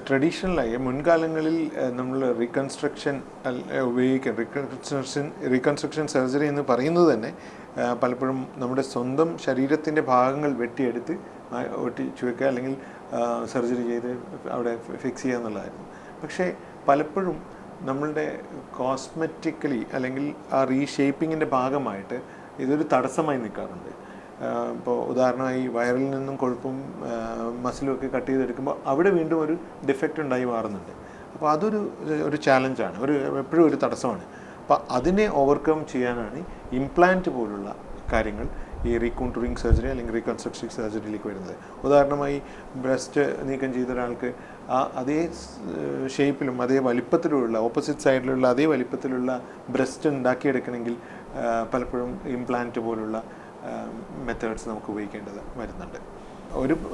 ട്രഡീഷണലായി മുൻകാലങ്ങളിൽ നമ്മൾ reconstruction surgery എന്ന് പറയുന്നത് തന്നെ പലപ്പോഴും നമ്മുടെ സ്വന്തം ശരീരത്തിൻ്റെ ഭാഗങ്ങൾ വെട്ടിയെടുത്ത് ഒട്ടിച്ചു വെക്കുക അല്ലെങ്കിൽ സർജറി ചെയ്ത് അവിടെ ഫിക്സ് ചെയ്യുക എന്നുള്ളതായിരുന്നു. പക്ഷേ പലപ്പോഴും നമ്മളുടെ കോസ്മെറ്റിക്കലി അല്ലെങ്കിൽ ആ റീഷേപ്പിങ്ങിൻ്റെ ഭാഗമായിട്ട് ഇതൊരു തടസ്സമായി നിൽക്കാറുണ്ട്. ഇപ്പോൾ ഉദാഹരണമായി വയറിൽ നിന്നും കൊഴുപ്പും മസിലും ഒക്കെ കട്ട് ചെയ്തെടുക്കുമ്പോൾ അവിടെ വീണ്ടും ഒരു ഡിഫക്റ്റ് ഉണ്ടായി മാറുന്നുണ്ട്. അപ്പോൾ അതൊരു ചാലഞ്ചാണ്, എപ്പോഴും ഒരു തടസ്സമാണ്. അപ്പോൾ അതിനെ ഓവർകം ചെയ്യാനാണ് ഇംപ്ലാന്റ് പോലുള്ള കാര്യങ്ങൾ ഈ റീകോണ്ടൂറിങ് സർജറി അല്ലെങ്കിൽ റീകൺസ്ട്രക്ഷൻ സർജറിയിലേക്ക് വരുന്നത്. ഉദാഹരണമായി ബ്രസ്റ്റ് നീക്കം ചെയ്ത ഒരാൾക്ക് അതേ ഷേപ്പിലും അതേ വലിപ്പത്തിലുള്ള ഓപ്പോസിറ്റ് സൈഡിലുള്ള അതേ വലിപ്പത്തിലുള്ള ബ്രസ്റ്റ് ഉണ്ടാക്കിയെടുക്കണമെങ്കിൽ പലപ്പോഴും ഇംപ്ലാന്റ് പോലുള്ള മെത്തേഡ്സ് നമുക്ക് ഉപയോഗിക്കേണ്ടത് വരുന്നുണ്ട്.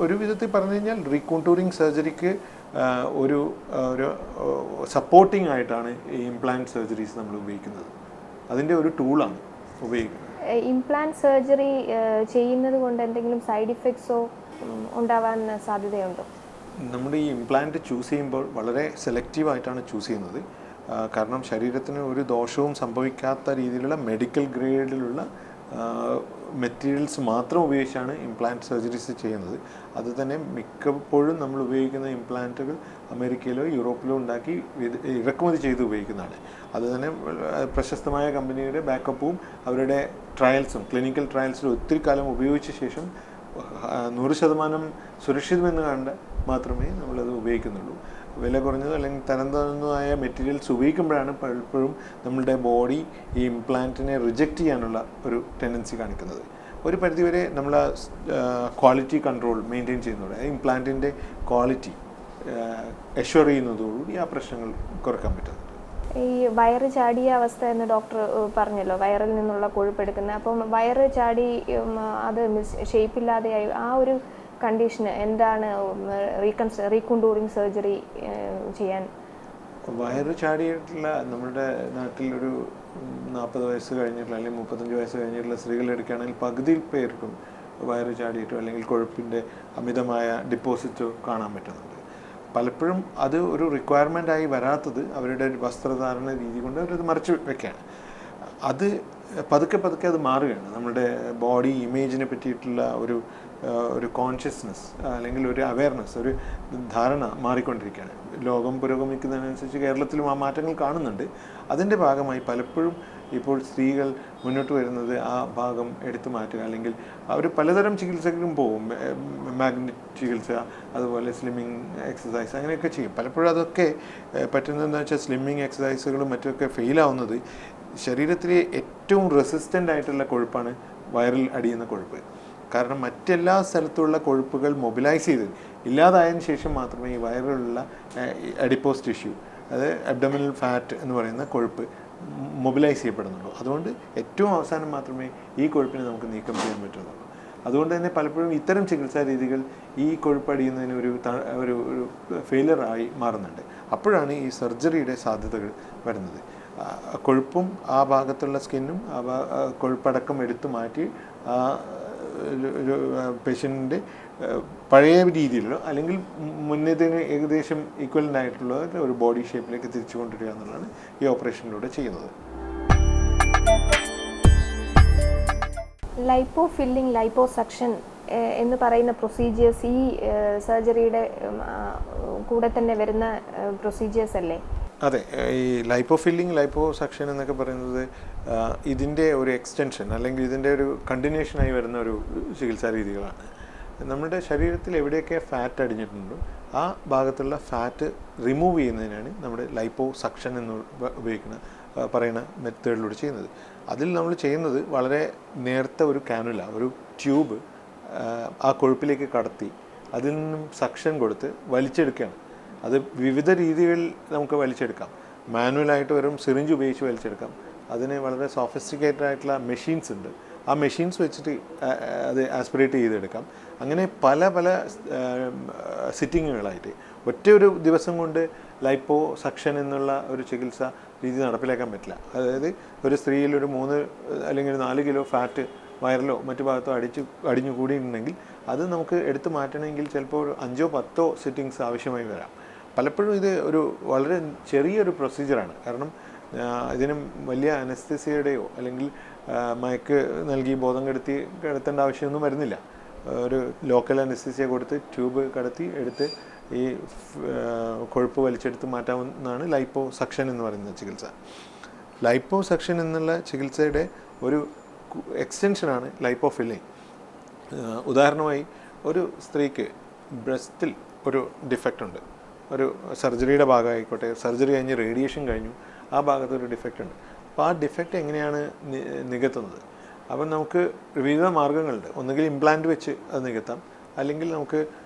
ഒരു വിധത്തിൽ പറഞ്ഞു കഴിഞ്ഞാൽ റീകോണ്ടൂറിങ് സർജറിക്ക് ഒരു സപ്പോർട്ടിംഗ് ആയിട്ടാണ് ഈ ഇംപ്ലാന്റ് സർജറീസ് നമ്മൾ ഉപയോഗിക്കുന്നത്. അതിൻ്റെ ഒരു ടൂളാണ് ഉപയോഗിക്കുന്നത്. ഇംപ്ലാന്റ് സർജറി ചെയ്യുന്നത് കൊണ്ട് എന്തെങ്കിലും സൈഡ് ഇഫക്ട്സോ ഉണ്ടാവാൻ സാധ്യതയുണ്ടോ? നമ്മുടെ ഈ ഇംപ്ലാന്റ് ചൂസ് ചെയ്യുമ്പോൾ വളരെ സെലക്റ്റീവായിട്ടാണ് ചൂസ് ചെയ്യുന്നത്. കാരണം ശരീരത്തിന് ഒരു ദോഷവും സംഭവിക്കാത്ത രീതിയിലുള്ള മെഡിക്കൽ ഗ്രേഡിലുള്ള മെറ്റീരിയൽസ് മാത്രം ഉപയോഗിച്ചാണ് ഇംപ്ലാന്റ് സർജറീസ് ചെയ്യുന്നത്. അത് തന്നെ മിക്കപ്പോഴും നമ്മൾ ഉപയോഗിക്കുന്ന ഇംപ്ലാന്റുകൾ അമേരിക്കയിലോ യൂറോപ്പിലോ ഉണ്ടാക്കി ഇറക്കുമതി ചെയ്ത് ഉപയോഗിക്കുന്നതാണ്. അത് തന്നെ പ്രശസ്തമായ കമ്പനിയുടെ ബാക്കപ്പും അവരുടെ ട്രയൽസും ക്ലിനിക്കൽ ട്രയൽസിലും ഒത്തിരി കാലം ഉപയോഗിച്ച ശേഷം 100% സുരക്ഷിതമെന്ന് കണ്ട് മാത്രമേ നമ്മളത് ഉപയോഗിക്കുന്നുള്ളൂ. വില കുറഞ്ഞതോ അല്ലെങ്കിൽ തരം താഴ്ന്നതായ മെറ്റീരിയൽസ് ഉപയോഗിക്കുമ്പോഴാണ് പലപ്പോഴും നമ്മളുടെ ബോഡി ഈ ഇംപ്ലാന്റിനെ റിജക്റ്റ് ചെയ്യാനുള്ള ഒരു ടെൻഡൻസി കാണിക്കുന്നത്. ഒരു പരിധിവരെ നമ്മൾ ക്വാളിറ്റി കൺട്രോൾ മെയിൻറ്റെയിൻ ചെയ്യുന്നതോടെ ഇംപ്ലാന്റിൻ്റെ ക്വാളിറ്റി എഷ്വർ ചെയ്യുന്നതോടുകൂടി ആ പ്രശ്നങ്ങൾ കുറയ്ക്കാൻ പറ്റുന്നുണ്ട്. ഈ വയറ് ചാടിയ അവസ്ഥ എന്ന് ഡോക്ടർ പറഞ്ഞല്ലോ, വയറിൽ നിന്നുള്ള കൊഴുപ്പെടുക്കുന്നത്. അപ്പം വയറ് ചാടി അത് ഷേപ്പില്ലാതെയായി ആ ഒരു കണ്ടീഷന് എന്താണ് റീകോണ്ടൂറിങ് സർജറി ചെയ്യാൻ? വയറ് ചാടിയിട്ടുള്ള നമ്മുടെ നാട്ടിലൊരു 40 വയസ്സ് കഴിഞ്ഞിട്ടുള്ള അല്ലെങ്കിൽ 35 വയസ്സ് കഴിഞ്ഞിട്ടുള്ള സ്ത്രീകളെ എടുക്കുകയാണെങ്കിൽ പകുതി പേർക്കും വയറ് ചാടിയിട്ടോ അല്ലെങ്കിൽ കൊഴുപ്പിൻ്റെ അമിതമായ ഡിപ്പോസിറ്റോ കാണാൻ പറ്റുന്നുണ്ട്. പലപ്പോഴും അത് ഒരു റിക്വയർമെൻ്റായി വരാത്തത് അവരുടെ വസ്ത്രധാരണ രീതി കൊണ്ട് അവരത് മറച്ചു വെക്കുകയാണ്. അത് പതുക്കെ അത് മാറുകയാണ്. നമ്മുടെ ബോഡി ഇമേജിനെ പറ്റിയിട്ടുള്ള ഒരു കോൺഷ്യസ്നെസ് അല്ലെങ്കിൽ ഒരു അവയർനെസ്, ഒരു ധാരണ മാറിക്കൊണ്ടിരിക്കുകയാണ്. ലോകം പുരോഗമിക്കുന്നതിനനുസരിച്ച് കേരളത്തിലും ആ മാറ്റങ്ങൾ കാണുന്നുണ്ട്. അതിൻ്റെ ഭാഗമായി പലപ്പോഴും ഇപ്പോൾ സ്ത്രീകൾ മുന്നോട്ട് വരുന്നത് ആ ഭാഗം എടുത്തു മാറ്റുക, അല്ലെങ്കിൽ അവർ പലതരം ചികിത്സകളും പോകും. മാഗ്നറ്റ് ചികിത്സ, അതുപോലെ സ്ലിമ്മിങ് എക്സസൈസ്, അങ്ങനെയൊക്കെ ചെയ്യും. പലപ്പോഴും അതൊക്കെ പറ്റുന്നതെന്ന് വെച്ചാൽ സ്ലിമ്മിങ് എക്സസൈസുകളും മറ്റുമൊക്കെ ഫെയിലാവുന്നത് ശരീരത്തിലെ ഏറ്റവും റെസിസ്റ്റൻ്റ് ആയിട്ടുള്ള കൊഴുപ്പാണ് വയറിൽ അടിയുന്ന കൊഴുപ്പ്. കാരണം മറ്റെല്ലാ സ്ഥലത്തുള്ള കൊഴുപ്പുകൾ മൊബിലൈസ് ചെയ്ത് ഇല്ലാതായതിനു ശേഷം മാത്രമേ ഈ വയറിലുള്ള അഡിപ്പോസ് ടിഷ്യൂ, അത് അബ്ഡോമിനൽ ഫാറ്റ് എന്ന് പറയുന്ന കൊഴുപ്പ് മൊബിലൈസ് ചെയ്യപ്പെടുന്നുള്ളൂ. അതുകൊണ്ട് ഏറ്റവും അവസാനം മാത്രമേ ഈ കൊഴുപ്പിനെ നമുക്ക് നീക്കം ചെയ്യാൻ പറ്റുന്നുള്ളൂ. അതുകൊണ്ട് തന്നെ പലപ്പോഴും ഇത്തരം ചികിത്സാ രീതികൾ ഈ കൊഴുപ്പടിയുന്നതിന് ഒരു ഫെയിലറായി മാറുന്നുണ്ട്. അപ്പോഴാണ് ഈ സർജറിയുടെ സാധ്യതകൾ വരുന്നത്. കൊഴുപ്പും ആ ഭാഗത്തുള്ള സ്കിന്നും കൊഴുപ്പടക്കം എടുത്തു മാറ്റി ഒരു പേഷ്യൻറ്റിൻ്റെ പഴയ രീതിയിലുള്ള അല്ലെങ്കിൽ മുന്നേതിന് ഏകദേശം ഈക്വലൻ്റ് ആയിട്ടുള്ള ഒരു ബോഡി ഷേപ്പിലേക്ക് തിരിച്ചു കൊണ്ടുവരിക എന്നുള്ളതാണ് ഈ ഓപ്പറേഷനിലൂടെ ചെയ്യുന്നത്. ലൈപ്പോ ഫില്ലിംഗ്, ലൈപ്പോ സക്ഷൻ എന്ന് പറയുന്ന പ്രൊസീജിയേഴ്സ് ഈ സർജറിയുടെ കൂടെ തന്നെ വരുന്ന പ്രൊസീജിയേഴ്സ് അല്ലേ? അതെ, ഈ ലൈപ്പോ ഫില്ലിംഗ്, ലൈപ്പോ സക്ഷൻ എന്നൊക്കെ പറയുന്നത് ഇതിൻ്റെ ഒരു എക്സ്റ്റൻഷൻ അല്ലെങ്കിൽ ഇതിൻ്റെ ഒരു കണ്ടിന്യൂഷനായി വരുന്ന ഒരു ചികിത്സാ രീതികളാണ്. നമ്മുടെ ശരീരത്തിൽ എവിടെയൊക്കെ ഫാറ്റ് അടിഞ്ഞിട്ടുണ്ടോ ആ ഭാഗത്തുള്ള ഫാറ്റ് റിമൂവ് ചെയ്യുന്നതിനാണ് നമ്മുടെ ലൈപ്പോ സക്ഷൻ എന്ന് പറയുന്ന മെത്തേഡിലൂടെ ചെയ്യുന്നത്. അതിൽ നമ്മൾ ചെയ്യുന്നത് വളരെ നേർത്ത ഒരു കാനുല, ഒരു ട്യൂബ് ആ കൊഴുപ്പിലേക്ക് കടത്തി അതിൽ നിന്നും സക്ഷൻ കൊടുത്ത് വലിച്ചെടുക്കുകയാണ്. അത് വിവിധ രീതികളിൽ നമുക്ക് വലിച്ചെടുക്കാം. മാനുവലായിട്ട് വെറും സിറിഞ്ച് ഉപയോഗിച്ച് വലിച്ചെടുക്കാം. അതിന് വളരെ സോഫിസ്റ്റിക്കേറ്റഡ് ആയിട്ടുള്ള മെഷീൻസ് ഉണ്ട്. ആ മെഷീൻസ് വെച്ചിട്ട് അത് ആസ്പിറേറ്റ് ചെയ്തെടുക്കാം. അങ്ങനെ പല സിറ്റിങ്ങുകളായിട്ട് ഒറ്റ ഒരു ദിവസം കൊണ്ട് ലൈപ്പോ സക്ഷൻ എന്നുള്ള ഒരു ചികിത്സ രീതി നടപ്പിലാക്കാൻ പറ്റില്ല. അതായത് ഒരു സ്ത്രീയിൽ ഒരു 3 അല്ലെങ്കിൽ 4 കിലോ ഫാറ്റ് വയറിലോ മറ്റു ഭാഗത്തോ അടിഞ്ഞു കൂടിയിട്ടുണ്ടെങ്കിൽ അത് നമുക്ക് എടുത്തു മാറ്റണമെങ്കിൽ ചിലപ്പോൾ ഒരു 5-10 സിറ്റിങ്സ് ആവശ്യമായി വരാം. പലപ്പോഴും ഇത് ഒരു വളരെ ചെറിയൊരു പ്രൊസീജിയറാണ്. കാരണം ഇതിന് വലിയ അനസ്തീസിയയുടെയോ അല്ലെങ്കിൽ മയക്ക് നൽകി ബോധം കിടത്തേണ്ട ആവശ്യമൊന്നും വരുന്നില്ല. ഒരു ലോക്കൽ അനസ്തീസിയ കൊടുത്ത് ട്യൂബ് കടത്തി എടുത്ത് ഈ കൊഴുപ്പ് വലിച്ചെടുത്ത് മാറ്റാവുന്നതാണ് ലൈപ്പോ സക്ഷൻ എന്ന് പറയുന്ന ചികിത്സ. ലൈപ്പോ സക്ഷൻ എന്നുള്ള ചികിത്സയുടെ ഒരു എക്സ്റ്റൻഷനാണ് ലൈപ്പോ ഫില്ലിങ്. ഉദാഹരണമായി ഒരു സ്ത്രീക്ക് ബ്രസ്റ്റിൽ ഒരു ഡിഫക്റ്റ് ഉണ്ട്, ഒരു സർജറിയുടെ ഭാഗമായിക്കോട്ടെ, സർജറി കഴിഞ്ഞ് റേഡിയേഷൻ കഴിഞ്ഞു, ആ ഭാഗത്ത് ഒരു ഡിഫക്റ്റ് ഉണ്ട്. അപ്പോൾ ആ ഡിഫക്റ്റ് എങ്ങനെയാണ് നികത്തുന്നത്? അപ്പം നമുക്ക് വിവിധ മാർഗ്ഗങ്ങളുണ്ട്. ഒന്നുകിൽ ഇംപ്ലാന്റ് വെച്ച് അത് നികത്താം, അല്ലെങ്കിൽ നമുക്ക്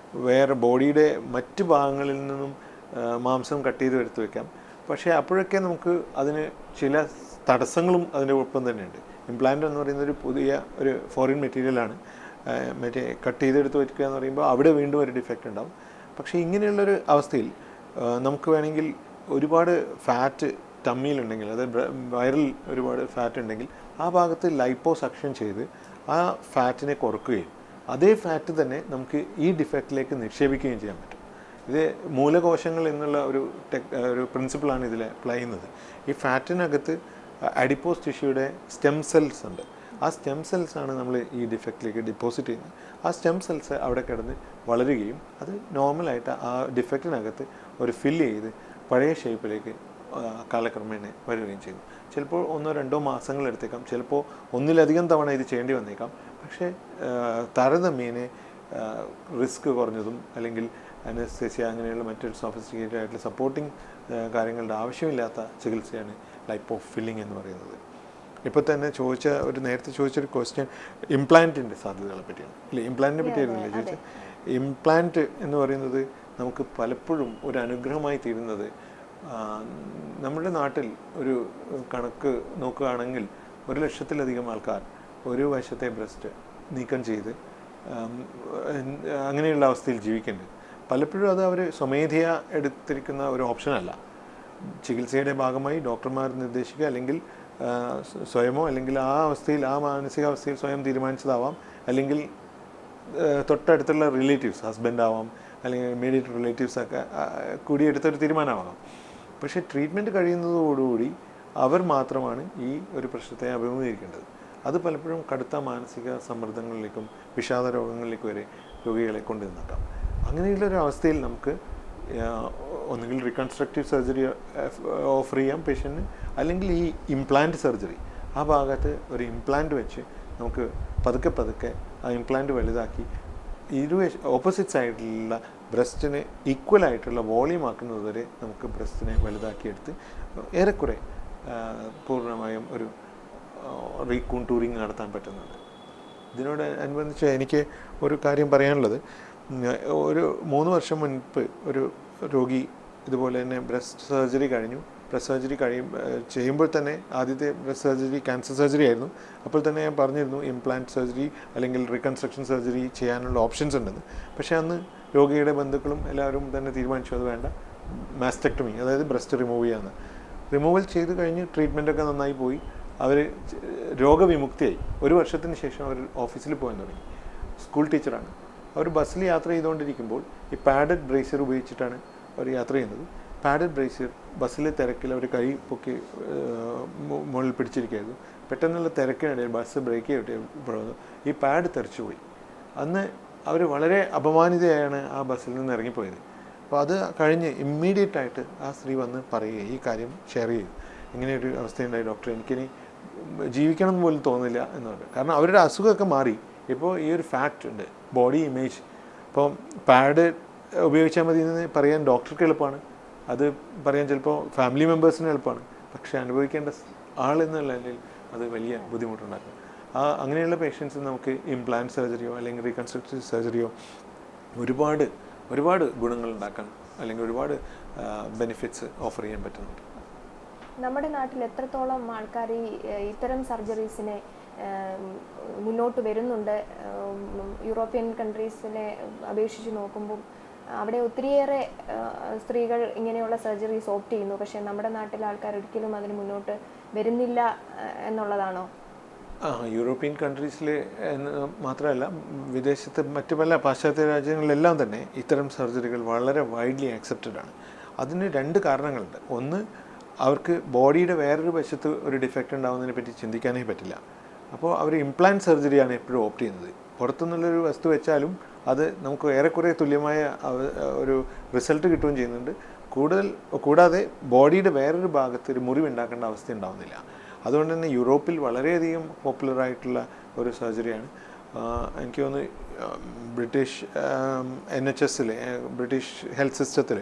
വേറെ ബോഡിയുടെ മറ്റ് ഭാഗങ്ങളിൽ നിന്നും മാംസം കട്ട് ചെയ്ത് എടുത്ത് വെക്കാം. പക്ഷേ അപ്പോഴൊക്കെ നമുക്ക് അതിന് ചില തടസ്സങ്ങളും അതിൻ്റെ ഒപ്പം തന്നെയുണ്ട്. ഇംപ്ലാന്റ് എന്ന് പറയുന്നത് ഒരു പുതിയ ഒരു ഫോറിൻ മെറ്റീരിയലാണ്. മറ്റേ കട്ട് ചെയ്തെടുത്ത് വെക്കുക എന്ന് പറയുമ്പോൾ അവിടെ വീണ്ടും ഒരു ഡിഫക്റ്റ് ഉണ്ടാവും. പക്ഷേ ഇങ്ങനെയുള്ളൊരു അവസ്ഥയിൽ നമുക്ക് വേണമെങ്കിൽ ഒരുപാട് ഫാറ്റ് ടമ്മിയിലുണ്ടെങ്കിൽ, അതായത് വയറിൽ ഒരുപാട് ഫാറ്റ് ഉണ്ടെങ്കിൽ ആ ഭാഗത്ത് ലൈപ്പോ സക്ഷൻ ചെയ്ത് ആ ഫാറ്റിനെ കുറക്കുകയും അതേ ഫാറ്റ് തന്നെ നമുക്ക് ഈ ഡിഫക്റ്റിലേക്ക് നിക്ഷേപിക്കുകയും ചെയ്യാൻ പറ്റും. ഇത് മൂലകോശങ്ങൾ എന്നുള്ള ഒരു പ്രിൻസിപ്പിളാണ് ഇതിൽ അപ്ലൈ ചെയ്യുന്നത്. ഈ ഫാറ്റിനകത്ത് അഡിപ്പോസ് ടിഷ്യൂയുടെ സ്റ്റെം സെൽസ് ഉണ്ട്. ആ സ്റ്റെം സെൽസാണ് നമ്മൾ ഈ ഡിഫക്റ്റിലേക്ക് ഡിപ്പോസിറ്റ് ചെയ്യുന്നത്. ആ സ്റ്റെം സെൽസ് അവിടെ കിടന്ന് വളരുകയും അത് നോർമലായിട്ട് ആ ഡിഫക്റ്റിനകത്ത് ഒരു ഫില്ല് ചെയ്ത് പഴയ ഷേപ്പിലേക്ക് കാലക്രമേണ വരികയും ചെയ്യുന്നു. ചിലപ്പോൾ 1-2 മാസങ്ങൾ എടുത്തേക്കാം, ചിലപ്പോൾ ഒന്നിലധികം തവണ ഇത് ചെയ്യേണ്ടി വന്നേക്കാം. പക്ഷേ താരതമ്യേന റിസ്ക് കുറഞ്ഞതും അല്ലെങ്കിൽ അനസ്തേസിയ അങ്ങനെയുള്ള മറ്റൊരു സോഫിസ്റ്റിക്കേറ്റഡ് ആയിട്ടുള്ള സപ്പോർട്ടിങ് കാര്യങ്ങളുടെ ആവശ്യമില്ലാത്ത ചികിത്സയാണ് ലൈപ്പോ ഫില്ലിംഗ് എന്ന് പറയുന്നത്. ഇപ്പോൾ തന്നെ നേരത്തെ ചോദിച്ചൊരു ക്വസ്റ്റ്യൻ ഇംപ്ലാന്റിൻ്റെ സാധ്യതകളെ പറ്റിയാണ്. ഇല്ല, ഇംപ്ലാന്റിനെ പറ്റിയായിരുന്നില്ലേ ചോദിച്ചത്? ഇംപ്ലാന്റ് എന്ന് പറയുന്നത് നമുക്ക് പലപ്പോഴും ഒരു അനുഗ്രഹമായി തീരുന്നത്, നമ്മുടെ നാട്ടിൽ ഒരു കണക്ക് നോക്കുകയാണെങ്കിൽ 1,00,000-ലധികം ആൾക്കാർ ഒരു വശത്തെ ബ്രസ്റ്റ് നീക്കം ചെയ്ത് അങ്ങനെയുള്ള അവസ്ഥയിൽ ജീവിക്കേണ്ടത്. പലപ്പോഴും അത് അവർ സ്വമേധയാ എടുത്തിരിക്കുന്ന ഒരു ഓപ്ഷനല്ല. ചികിത്സയുടെ ഭാഗമായി ഡോക്ടർമാർ നിർദ്ദേശിക്കുക, അല്ലെങ്കിൽ സ്വയമോ അല്ലെങ്കിൽ ആ അവസ്ഥയിൽ, ആ മാനസികാവസ്ഥയിൽ സ്വയം തീരുമാനിച്ചതാവാം, അല്ലെങ്കിൽ തൊട്ടടുത്തുള്ള റിലേറ്റീവ്സ്, ഹസ്ബൻഡ് ആവാം, അല്ലെങ്കിൽ ഇമ്മീഡിയറ്റ് റിലേറ്റീവ്സൊക്കെ കൂടിയെടുത്തൊരു തീരുമാനമാകാം. പക്ഷേ ട്രീറ്റ്മെൻറ്റ് കഴിയുന്നതോടുകൂടി അവർ മാത്രമാണ് ഈ ഒരു പ്രശ്നത്തെ അഭിമുഖീകരിക്കേണ്ടത്. അത് പലപ്പോഴും കടുത്ത മാനസിക സമ്മർദ്ദങ്ങളിലേക്കും വിഷാദ രോഗങ്ങളിലേക്കും വരെ രോഗികളെ കൊണ്ടുവന്നേക്കാം. അങ്ങനെയുള്ളൊരു അവസ്ഥയിൽ നമുക്ക് ഒന്നുകിൽ റീകൺസ്ട്രക്റ്റീവ് സർജറി ഓഫർ ചെയ്യാം പേഷ്യൻറ്റിന്, അല്ലെങ്കിൽ ഈ ഇംപ്ലാന്റ് സർജറി, ആ ഭാഗത്ത് ഒരു ഇംപ്ലാന്റ് വെച്ച് നമുക്ക് പതുക്കെ ആ ഇംപ്ലാന്റ് വലുതാക്കി ഓപ്പോസിറ്റ് സൈഡിലുള്ള ബ്രസ്റ്റിന് ഈക്വലായിട്ടുള്ള വോളിയം ആക്കുന്നത് വരെ നമുക്ക് ബ്രസ്റ്റിനെ വലുതാക്കിയെടുത്ത് ഏറെക്കുറെ പൂർണ്ണമായും ഒരു റീകോണ്ടൂറിങ് നടത്താൻ പറ്റുന്നുണ്ട്. ഇതിനോട് അനുബന്ധിച്ച് എനിക്ക് ഒരു കാര്യം പറയാനുള്ളത്, ഒരു 3 വർഷം മുൻപ് ഒരു രോഗി ഇതുപോലെ തന്നെ ബ്രസ്റ്റ് സർജറി കഴിഞ്ഞു. ബ്രസ്റ്റ് സർജറി ചെയ്യുമ്പോൾ തന്നെ ആദ്യത്തെ ബ്രസ്റ്റ് സർജറി ക്യാൻസർ സർജറി ആയിരുന്നു. അപ്പോൾ തന്നെ ഞാൻ പറഞ്ഞിരുന്നു ഇംപ്ലാന്റ് സർജറി അല്ലെങ്കിൽ റീകൺസ്ട്രക്ഷൻ സർജറി ചെയ്യാനുള്ള ഓപ്ഷൻസ് ഉണ്ടെന്ന്. പക്ഷേ അന്ന് രോഗിയുടെ ബന്ധുക്കളും എല്ലാവരും തന്നെ തീരുമാനിച്ചു അത് വേണ്ട, മാസ്റ്റെക്ടമി, അതായത് ബ്രസ്റ്റ് റിമൂവ് ചെയ്യാമെന്ന്. റിമൂവൽ ചെയ്ത് കഴിഞ്ഞ് ട്രീറ്റ്മെൻറ്റൊക്കെ നന്നായി പോയി, അവർ രോഗവിമുക്തിയായി. 1 വർഷത്തിന് ശേഷം അവർ ഓഫീസിൽ പോകാൻ തുടങ്ങി. സ്കൂൾ ടീച്ചറാണ്. അവർ ബസ്സിൽ യാത്ര ചെയ്തുകൊണ്ടിരിക്കുമ്പോൾ ഈ പാഡഡ് ബ്രേസർ ഉപയോഗിച്ചിട്ടാണ് അവർ യാത്ര ചെയ്യുന്നത്. പാഡഡ് ബ്രേസർ ബസ്സിലെ തിരക്കിൽ അവർ കൈ പൊക്കി മുകളിൽ പിടിച്ചിരിക്കുകയായിരുന്നു. പെട്ടെന്നുള്ള തിരക്കിനിടയിൽ ബസ് ബ്രേക്ക് ചെയ്തിട്ട് ഈ പാഡ് തെറിച്ചുപോയി. അന്ന് അവർ വളരെ അപമാനിതയാണ് ആ ബസ്സിൽ നിന്ന് ഇറങ്ങിപ്പോയത്. അപ്പോൾ അത് കഴിഞ്ഞ് ഇമ്മീഡിയറ്റായിട്ട് ആ സ്ത്രീ വന്ന് പറയുകയും ഈ കാര്യം ഷെയർ ചെയ്തു. ഇങ്ങനെയൊരു അവസ്ഥയുണ്ടായി ഡോക്ടർ, എനിക്കിനി ജീവിക്കണം എന്ന് പോലും തോന്നില്ല എന്ന് പറഞ്ഞു. കാരണം അവരുടെ അസുഖമൊക്കെ മാറി. ഇപ്പോൾ ഈ ഒരു ഫാക്റ്റ് ഉണ്ട്, ബോഡി ഇമേജ്. ഇപ്പം പാഡ് ഉപയോഗിച്ചാൽ മതി എന്ന് പറയാൻ ഡോക്ടർക്ക് എളുപ്പമാണ്, അത് പറയാൻ ചിലപ്പോൾ ഫാമിലി മെമ്പേഴ്സിന് എളുപ്പമാണ്. പക്ഷേ അനുഭവിക്കേണ്ട ആളെന്നുള്ള നിലയിൽ അത് വലിയ ബുദ്ധിമുട്ടുണ്ടാക്കും. അങ്ങനെയുള്ള പേഷ്യൻസ് നമുക്ക് ഇംപ്ലാന്റ് സർജറിയോ അല്ലെങ്കിൽ റീകൺസ്ട്രക്റ്റീവ് സർജറിയോ ഒരുപാട് ഗുണങ്ങൾ ഉണ്ടാക്കാൻ അല്ലെങ്കിൽ ഒരുപാട് ബെനിഫിറ്റ്സ് ഓഫർ ചെയ്യാൻ പറ്റുന്നുണ്ട്. നമ്മുടെ നാട്ടിൽ എത്രത്തോളം ആൾക്കാർ ഇത്തരം സർജറീസിനെ മുന്നോട്ട് വരുന്നുണ്ട്? യൂറോപ്യൻ കൺട്രീസിനെ അപേക്ഷിച്ച് നോക്കുമ്പോൾ അവിടെ ഒത്തിരിയേറെ സ്ത്രീകൾ ഇങ്ങനെയുള്ള സർജറീസ് ഓപ്റ്റ് ചെയ്യുന്നു. പക്ഷേ നമ്മുടെ നാട്ടിലെ ആൾക്കാർ ഒരിക്കലും അതിന് മുന്നോട്ട് വരുന്നില്ല എന്നുള്ളതാണോ? യൂറോപ്യൻ കൺട്രീസിൽ മാത്രമല്ല വിദേശത്ത് മറ്റ് പല പാശ്ചാത്യ രാജ്യങ്ങളിലെല്ലാം തന്നെ ഇത്തരം സർജറികൾ വളരെ വൈഡ്ലി ആക്സെപ്റ്റഡ് ആണ്. അതിന് 2 കാരണങ്ങളുണ്ട്. ഒന്ന്, അവർക്ക് ബോഡിയുടെ വേറൊരു വശത്ത് ഒരു ഡിഫക്റ്റ് ഉണ്ടാകുന്നതിനെ പറ്റി ചിന്തിക്കാനേ പറ്റില്ല. അപ്പോൾ അവർ ഇംപ്ലാന്റ് സർജറിയാണ് എപ്പോഴും ഓപ്റ്റ് ചെയ്യുന്നത്. പുറത്തുനിന്നുള്ളൊരു വസ്തു വെച്ചാലും അത് നമുക്ക് ഏറെക്കുറെ തുല്യമായ ഒരു റിസൾട്ട് കിട്ടുകയും ചെയ്യുന്നുണ്ട്. കൂടാതെ ബോഡിയുടെ വേറൊരു ഭാഗത്ത് ഒരു മുറിവുണ്ടാക്കേണ്ട അവസ്ഥ ഉണ്ടാകുന്നില്ല. അതുകൊണ്ട് തന്നെ യൂറോപ്പിൽ വളരെയധികം പോപ്പുലറായിട്ടുള്ള ഒരു സർജറിയാണ്. എനിക്ക് തോന്നുന്നു ബ്രിട്ടീഷ് NHSൽ ബ്രിട്ടീഷ് ഹെൽത്ത് സിസ്റ്റത്തിൽ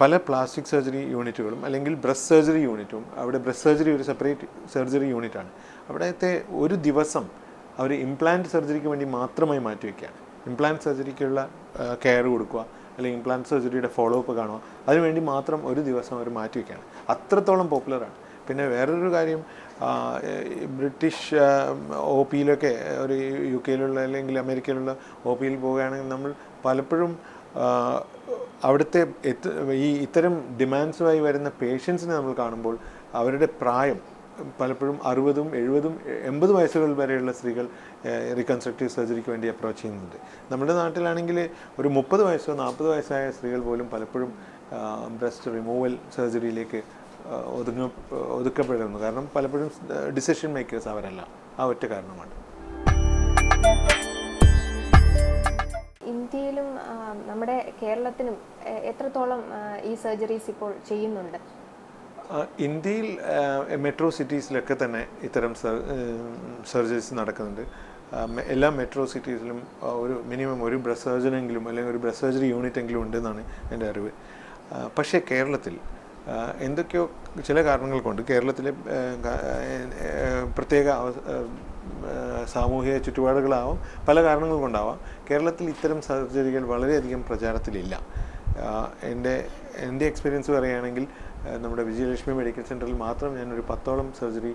പല പ്ലാസ്റ്റിക് സർജറി യൂണിറ്റുകളും അല്ലെങ്കിൽ ബ്രസ്റ്റ് സർജറി യൂണിറ്റും, അവിടെ ബ്രസ്റ്റ് സർജറി ഒരു സെപ്പറേറ്റ് സർജറി യൂണിറ്റാണ്. അവിടുത്തെ ഒരു ദിവസം അവർ ഇംപ്ലാന്റ് സർജറിക്ക് വേണ്ടി മാത്രമായി മാറ്റിവെക്കുകയാണ്. ഇംപ്ലാന്റ് സർജറിക്കുള്ള കെയർ കൊടുക്കുക അല്ലെങ്കിൽ ഇംപ്ലാന്റ് സർജറിയുടെ ഫോളോ അപ്പ് കാണുക, അതിനുവേണ്ടി മാത്രം ഒരു ദിവസം അവർ മാറ്റിവെക്കുകയാണ്. അത്രത്തോളം പോപ്പുലറാണ്. പിന്നെ വേറൊരു കാര്യം, ബ്രിട്ടീഷ് OPയിലൊക്കെ ഒരു UK അല്ലെങ്കിൽ അമേരിക്കയിലുള്ള OPയിൽ പോവുകയാണെങ്കിൽ നമ്മൾ പലപ്പോഴും അവിടുത്തെ ഇത്തരം ഡിമാൻഡ്സുമായി വരുന്ന പേഷ്യൻസിനെ നമ്മൾ കാണുമ്പോൾ അവരുടെ പ്രായം പലപ്പോഴും 60, 70, 80 വയസ്സുകൾ വരെയുള്ള സ്ത്രീകൾ റീകൺസ്ട്രക്റ്റീവ് സർജറിക്ക് വേണ്ടി അപ്രോച്ച് ചെയ്യുന്നുണ്ട്. നമ്മുടെ നാട്ടിലാണെങ്കിൽ ഒരു 30 വയസ്സോ 40 വയസ്സായ സ്ത്രീകൾ പോലും പലപ്പോഴും ബ്രസ്റ്റ് റിമൂവൽ സർജറിയിലേക്ക് ഒതുക്കപ്പെടുന്നു. കാരണം പലപ്പോഴും ഡിസിഷൻ മേക്കേഴ്സ് അവരല്ല. ആ ഒറ്റ കാരണമാണ്. ഇന്ത്യയിലും നമ്മുടെ കേരളത്തിനും എത്രത്തോളം ഈ സർജറീസ് ഇപ്പോൾ ചെയ്യുന്നുണ്ട്? ഇന്ത്യയിൽ മെട്രോ സിറ്റീസിലൊക്കെ തന്നെ ഇത്തരം സർജറീസ് നടക്കുന്നുണ്ട്. എല്ലാ മെട്രോ സിറ്റീസിലും മിനിമം ഒരു ബ്രസ്റ്റ് സർജനെങ്കിലും അല്ലെങ്കിൽ ഒരു ബ്രസ്റ്റ് സർജറി യൂണിറ്റ് എങ്കിലും ഉണ്ടെന്നാണ് എൻ്റെ അറിവ്. പക്ഷേ കേരളത്തിൽ എന്തൊക്കെയോ ചില കാരണങ്ങൾ കൊണ്ട് കേരളത്തിലെ പ്രത്യേക സാമൂഹിക ചുറ്റുപാടുകളാവാം, പല കാരണങ്ങൾ കൊണ്ടാവാം, കേരളത്തിൽ ഇത്തരം സർജറികൾ വളരെയധികം പ്രചാരത്തിലില്ല. എൻ്റെ എക്സ്പീരിയൻസ് പറയുകയാണെങ്കിൽ നമ്മുടെ വിജയലക്ഷ്മി മെഡിക്കൽ സെൻ്ററിൽ മാത്രം ഞാനൊരു 10ഓളം സർജറി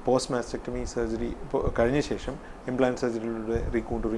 പോസ്റ്റ് മാസ്റ്റക്ടമി സർജറി കഴിഞ്ഞ ശേഷം ഇംപ്ലാന്റ് സർജറിയിലൂടെ റീകോണ്ടൂറിങ്